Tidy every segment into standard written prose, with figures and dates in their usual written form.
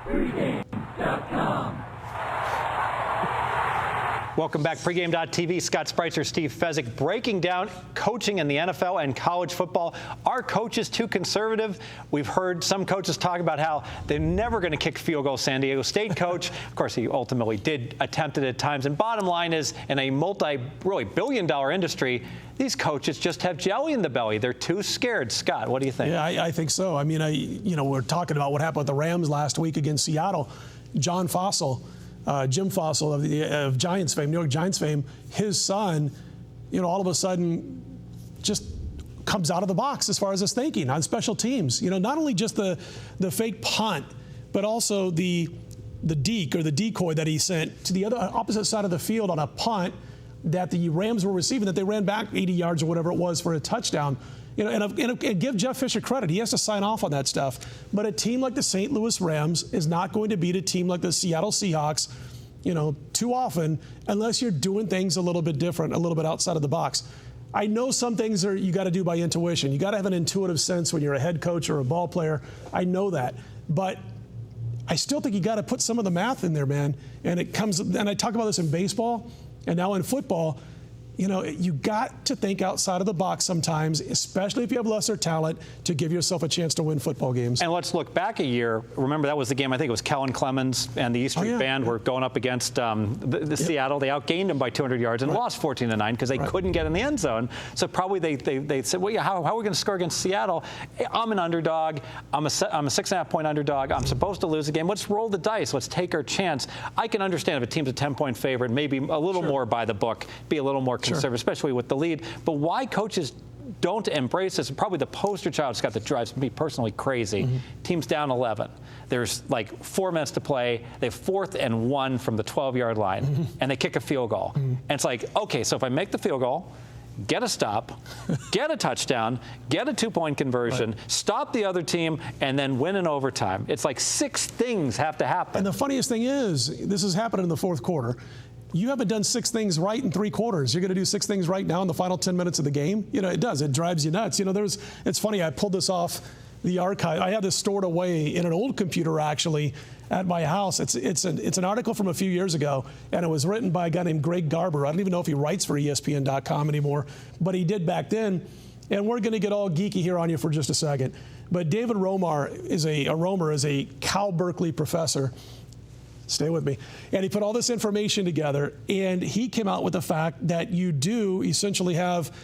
Pregame.com. Welcome back. Pregame.tv. Scott Spreitzer, Steve Fezzik, breaking down coaching in the NFL and college football. Are coaches too conservative? We've heard some coaches talk about how they're never going to kick field goals. San Diego State coach, of course, he ultimately did attempt it at times. And bottom line is, in a billion-dollar industry, these coaches just have jelly in the belly. They're too scared. Scott, what do you think? Yeah, I think so. I mean, we're talking about what happened with the Rams last week against Seattle. John Fossil. Jim Fossil of Giants fame, New York Giants fame, his son, all of a sudden just comes out of the box as far as his thinking on special teams. Not only just the fake punt, but also the deke or the decoy that he sent to the opposite side of the field on a punt that the Rams were receiving, that they ran back 80 yards or whatever it was for a touchdown. And give Jeff Fisher credit. He has to sign off on that stuff. But a team like the St. Louis Rams is not going to beat a team like the Seattle Seahawks, too often unless you're doing things a little bit different, a little bit outside of the box. I know some things you got to do by intuition. You got to have an intuitive sense when you're a head coach or a ball player. I know that. But I still think you got to put some of the math in there, man. And I talk about this in baseball and now in football. You got to think outside of the box sometimes, especially if you have lesser talent, to give yourself a chance to win football games. And let's look back a year. Remember, that was the game, I think it was Kellen Clemens and the East Street Band were going up against the Seattle. They outgained them by 200 yards and lost 14-9 because they couldn't get in the end zone. So probably they said, well, yeah, how are we going to score against Seattle? I'm an underdog. I'm a 6.5-point underdog. I'm supposed to lose the game. Let's roll the dice. Let's take our chance. I can understand if a team's a 10-point favorite, maybe a little more by the book, be a little more conservative, especially with the lead. But why coaches don't embrace this, probably the poster child, Scott, that drives me personally crazy. Team's down 11. There's like 4 minutes to play. They have 4th and 1 from the 12-yard line, and they kick a field goal. And it's like, okay, so if I make the field goal, get a stop, get a touchdown, get a 2-point conversion, stop the other team, and then win in overtime. It's like 6 things have to happen. And the funniest thing is, this has happened in the fourth quarter. You haven't done 6 things right in 3 quarters. You're going to do 6 things right now in the final 10 minutes of the game? It does. It drives you nuts. It's funny. I pulled this off the archive. I had this stored away in an old computer, actually, at my house. It's an article from a few years ago, and it was written by a guy named Greg Garber. I don't even know if he writes for ESPN.com anymore, but he did back then. And we're going to get all geeky here on you for just a second. But David Romer is a Cal Berkeley professor. Stay with me. And he put all this information together, and he came out with the fact that you do essentially have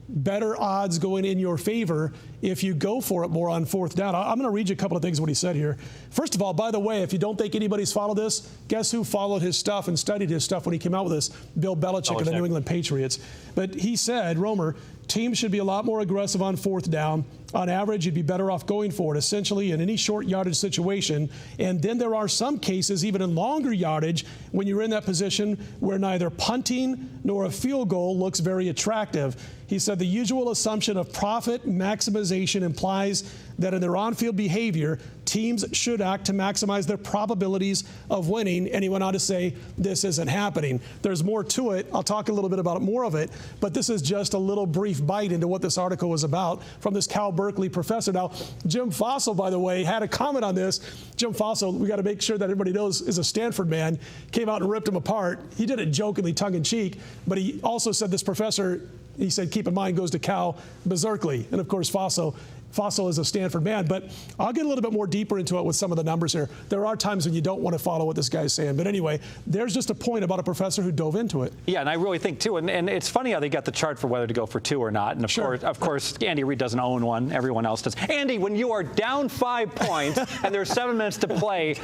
better odds going in your favor if you go for it more on 4th down. I'm going to read you a couple of things what he said here. First of all, by the way, if you don't think anybody's followed this, guess who followed his stuff and studied his stuff when he came out with this? Bill Belichick of the New England Patriots. But he said, Romer, teams should be a lot more aggressive on 4th down. On average, you'd be better off going for it, essentially, in any short yardage situation. And then there are some cases, even in longer yardage, when you're in that position where neither punting nor a field goal looks very attractive. He said the usual assumption of profit maximization implies that in their on-field behavior, teams should act to maximize their probabilities of winning. And he went on to say, this isn't happening. There's more to it. I'll talk a little bit about more of it, but this is just a little brief bite into what this article was about from this Cal Berkeley professor. Now, Jim Fossil, by the way, had a comment on this. Jim Fossil, we got to make sure that everybody knows, is a Stanford man, came out and ripped him apart. He did it jokingly, tongue-in-cheek, but he also said this professor, he said, keep in mind, goes to Cal Berkeley. And, of course, Fossil is a Stanford man, but I'll get a little bit more deeper into it with some of the numbers here. There are times when you don't want to follow what this guy's saying. But anyway, there's just a point about a professor who dove into it. Yeah, and I really think, too, and it's funny how they got the chart for whether to go for 2 or not. And, of course, Andy Reid doesn't own one. Everyone else does. Andy, when you are down 5 points and there's 7 minutes to play,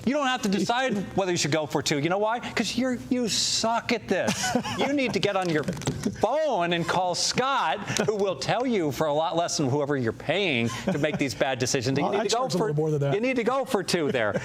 you don't have to decide whether you should go for 2. You know why? Because you suck at this. You need to get on your phone and call Scott, who will tell you for a lot less than whoever you're paying to make these bad decisions. You need to go for 2 there.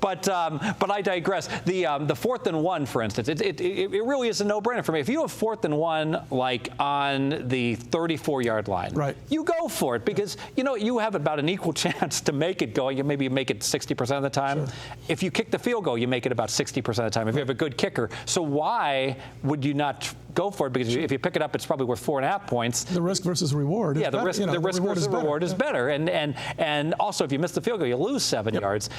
But I digress. The 4th and 1, for instance, it really is a no-brainer for me. If you have 4th and 1, like on the 34-yard line, you go for it because you have about an equal chance to make it go. You maybe make it 60% of the time. If you kick the field goal, you make it about 60% of the time. If you have a good kicker, so why would you not go for it because if you pick it up, it's probably worth 4.5 points. The risk versus reward. Yeah, the risk versus reward is better. And also, if you miss the field goal, you lose 7 yards.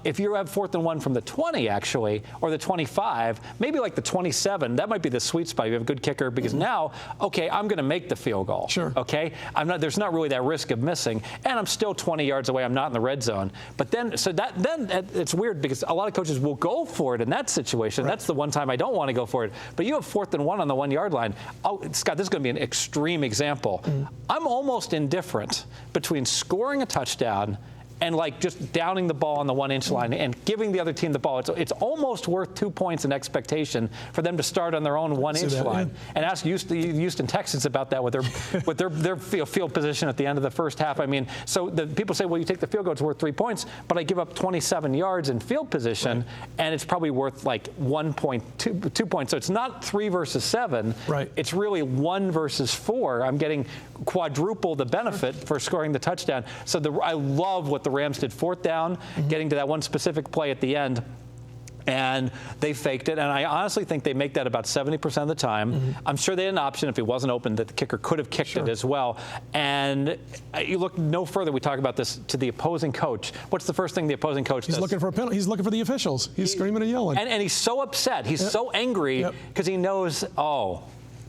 If you have 4th and 1 from the 20, actually, or the 25, maybe like the 27, that might be the sweet spot. You have a good kicker because now, okay, I'm going to make the field goal. Sure. Okay, there's not really that risk of missing, and I'm still 20 yards away. I'm not in the red zone. But then it's weird because a lot of coaches will go for it in that situation. Right. That's the one time I don't want to go for it. But you have 4th and 1 on the 1 yard line. Oh, Scott, this is going to be an extreme example. I'm almost indifferent between scoring a touchdown and like just downing the ball on the 1 inch line and giving the other team the ball. It's almost worth 2 points in expectation for them to start on their own 1 inch line. Yeah. And ask Houston Texans about that with their field position at the end of the first half. I mean, so the people say, well, you take the field goal, it's worth 3 points, but I give up 27 yards in field position, and it's probably worth like 2 points. So it's not 3 versus 7. Right. It's really 1 versus 4. I'm getting quadruple the benefit for scoring the touchdown. So I love what the Rams did 4th down, getting to that one specific play at the end. And they faked it, and I honestly think they make that about 70% of the time. I'm sure they had an option if it wasn't open that the kicker could have kicked it as well. And you look no further, we talk about this, to the opposing coach. What's the first thing the opposing coach does? He's looking for a penalty. He's looking for the officials. He's screaming and yelling. And he's so upset. He's so angry because he knows,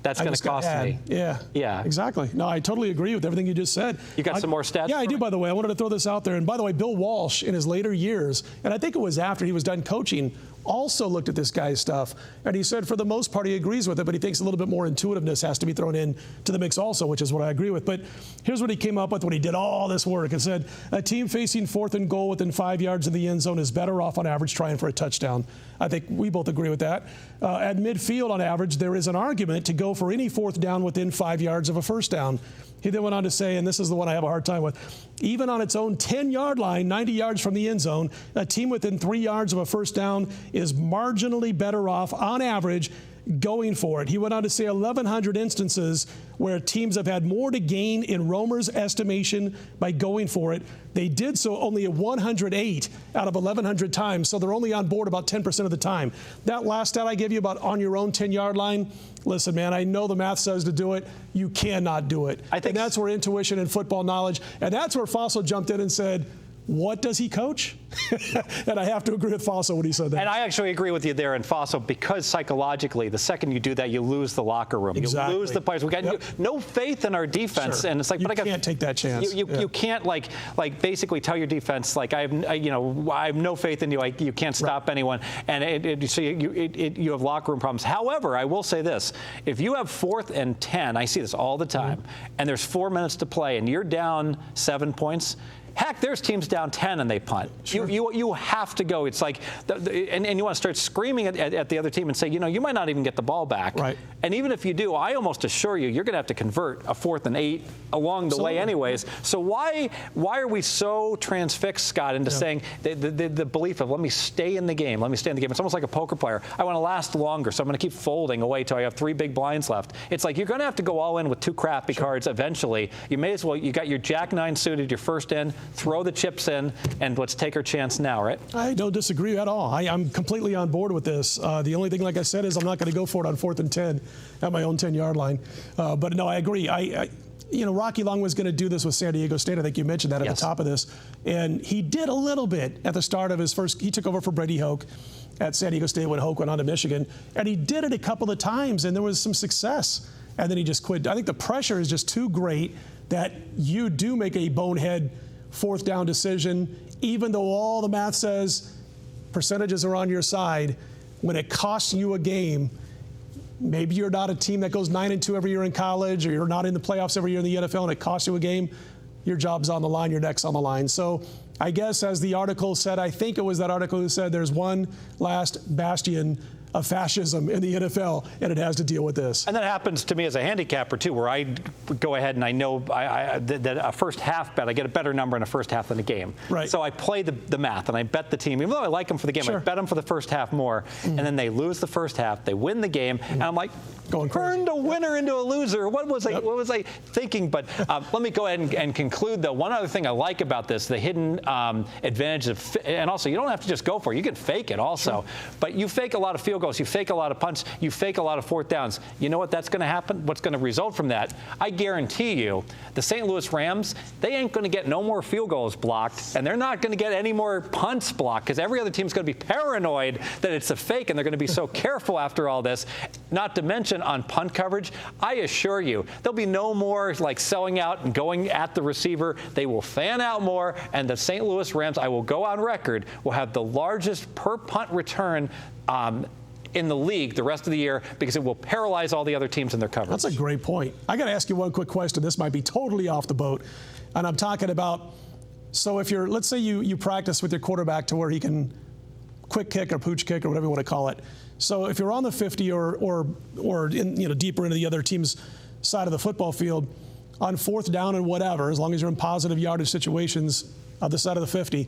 that's going to cost me. Yeah. Exactly. No, I totally agree with everything you just said. You got some more stats? Yeah, I do, by the way. I wanted to throw this out there. And by the way, Bill Walsh, in his later years, and I think it was after he was done coaching, also looked at this guy's stuff. And he said, for the most part, he agrees with it, but he thinks a little bit more intuitiveness has to be thrown in to the mix also, which is what I agree with. But here's what he came up with when he did all this work. It said, a team facing 4th and goal within 5 yards of the end zone is better off on average trying for a touchdown. I think we both agree with that. At midfield, on average, there is an argument to go for any 4th down within 5 yards of a first down. He then went on to say, and this is the one I have a hard time with, even on its own 10-yard line, 90 yards from the end zone, a team within 3 yards of a first down is marginally better off, on average, going for it. He went on to say 1,100 instances where teams have had more to gain in Romer's estimation by going for it. They did so only 108 out of 1,100 times, so they're only on board about 10% of the time. That last stat I gave you about on your own 10-yard line, listen, man, I know the math says to do it. You cannot do it. I think that's where intuition and football knowledge, and that's where Fossil jumped in and said, what does he coach? And I have to agree with Fossil when he said that. And I actually agree with you there in Fossil because psychologically, the second you do that, you lose the locker room. Exactly. You lose the players. We got no faith in our defense, and it's like, you can't take that chance. You can't like basically tell your defense like I have no faith in you. Like you can't stop anyone, and so you have locker room problems. However, I will say this: if you have 4th and 10, I see this all the time, and there's 4 minutes to play, and you're down 7 points. Heck, there's teams down 10 and they punt. Sure. You have to go. It's like, and you want to start screaming at the other team and say, you might not even get the ball back. Right. And even if you do, I almost assure you're going to have to convert a 4th and 8 along the way anyways. So why are we so transfixed, Scott, into saying the belief of let me stay in the game. Let me stay in the game. It's almost like a poker player. I want to last longer, so I'm going to keep folding away till I have 3 big blinds left. It's like you're going to have to go all in with 2 crappy cards eventually. You may as well, you got your Jack 9 suited, your first in, throw the chips in, and let's take our chance now, right? I don't disagree at all. I'm completely on board with this. The only thing, like I said, is I'm not going to go for it on 4th and 10 at my own 10-yard line. But no, I agree. Rocky Long was going to do this with San Diego State. I think you mentioned that at the top of this. And he did a little bit at the start of his first. He took over for Brady Hoke at San Diego State when Hoke went on to Michigan. And he did it a couple of times, and there was some success. And then he just quit. I think the pressure is just too great that you do make a bonehead 4th down decision, even though all the math says percentages are on your side. When it costs you a game, maybe you're not a team that goes 9-2 every year in college, or you're not in the playoffs every year in the NFL, and it costs you a game, your job's on the line, your neck's on the line. So I guess as the article said, I think it was that article who said there's one last bastion of fascism in the NFL, and it has to deal with this. And that happens to me as a handicapper, too, where I go ahead and I know that a first half bet, I get a better number in a first half than a game. Right. So I play the math, and I bet the team. Even though I like them for the game, I bet them for the first half more, and then they lose the first half, they win the game, and I'm like, turned a winner into a loser. What was I thinking? But let me go ahead and conclude, though. One other thing I like about this, the hidden advantage of, and also you don't have to just go for it. You can fake it also. But you fake a lot of field field goals, you fake a lot of punts, you fake a lot of fourth downs. You know what that's going to happen? What's going to result from that? I guarantee you, the St. Louis Rams, they ain't going to get no more field goals blocked, and they're not going to get any more punts blocked because every other team's going to be paranoid that it's a fake, and they're going to be so careful after all this. Not to mention on punt coverage, I assure you, there'll be no more like selling out and going at the receiver. They will fan out more, and the St. Louis Rams, I will go on record, will have the largest per punt return in the league the rest of the year because it will paralyze all the other teams in their coverage. That's a great point. I got to ask you one quick question. This might be totally off the boat, and I'm talking about, so if let's say you practice with your quarterback to where he can quick kick or pooch kick or whatever you want to call it. So if you're on the 50 or in, deeper into the other team's side of the football field, on fourth down and whatever, as long as you're in positive yardage situations of the side of the 50,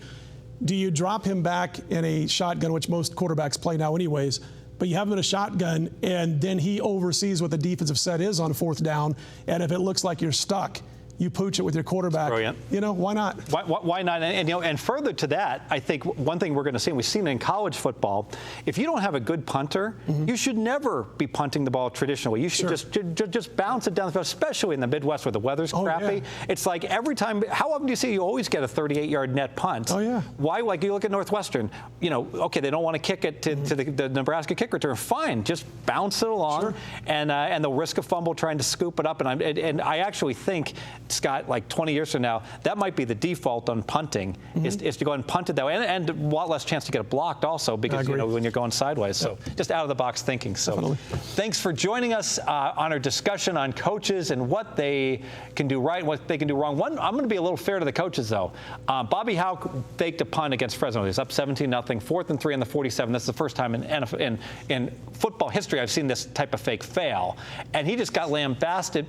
do you drop him back in a shotgun, which most quarterbacks play now anyways, but you have him in a shotgun, and then he oversees what the defensive set is on fourth down, and if it looks like you're stuck, you pooch it with your quarterback. Brilliant. Why not? Why not? And further to that, I think one thing we're going to see, and we've seen it in college football, if you don't have a good punter, you should never be punting the ball traditionally. You should just bounce it down the field, especially in the Midwest where the weather's crappy. Yeah. It's like every time, how often do you see you always get a 38-yard net punt? Oh, yeah. Why? Like you look at Northwestern, okay, they don't want to kick it to the Nebraska kick return. Fine, just bounce it along, sure. and the risk of fumble trying to scoop it up. And I actually think, Scott, like 20 years from now, that might be the default on punting, is to go and punt it that way, and a lot less chance to get it blocked also because when you're going sideways. So just out of the box thinking. So definitely. Thanks for joining us on our discussion on coaches and what they can do right and what they can do wrong. I'm going to be a little fair to the coaches though. Bobby Hauck faked a punt against Fresno. He was up 17-0, 4th and 3 on the 47. That's the first time in football history I've seen this type of fake fail, and he just got lambasted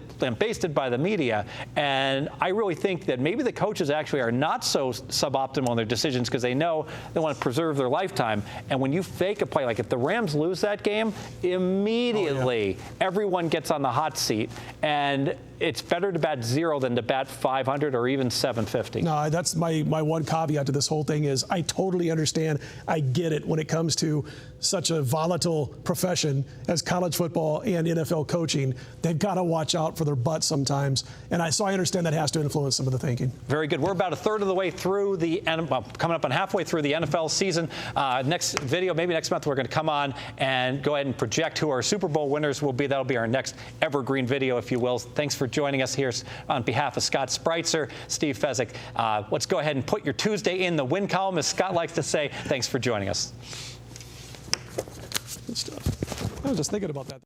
by the media. And I really think that maybe the coaches actually are not so suboptimal in their decisions because they know they want to preserve their lifetime. And when you fake a play, like if the Rams lose that game, immediately everyone gets on the hot seat. And it's better to bat 0 than to bat 500 or even 750. No, that's my one caveat to this whole thing is I totally understand. I get it when it comes to such a volatile profession as college football and NFL coaching. They've got to watch out for their butts sometimes. And so I understand that has to influence some of the thinking. Very good. We're about a third of the way through coming up on halfway through the NFL season. Next video, maybe next month, we're going to come on and go ahead and project who our Super Bowl winners will be. That'll be our next evergreen video, if you will. Thanks for joining us here on behalf of Scott Spreitzer, Steve Fezzik. Let's go ahead and put your Tuesday in the win column, as Scott likes to say. Thanks for joining us. Good stuff. I was just thinking about that.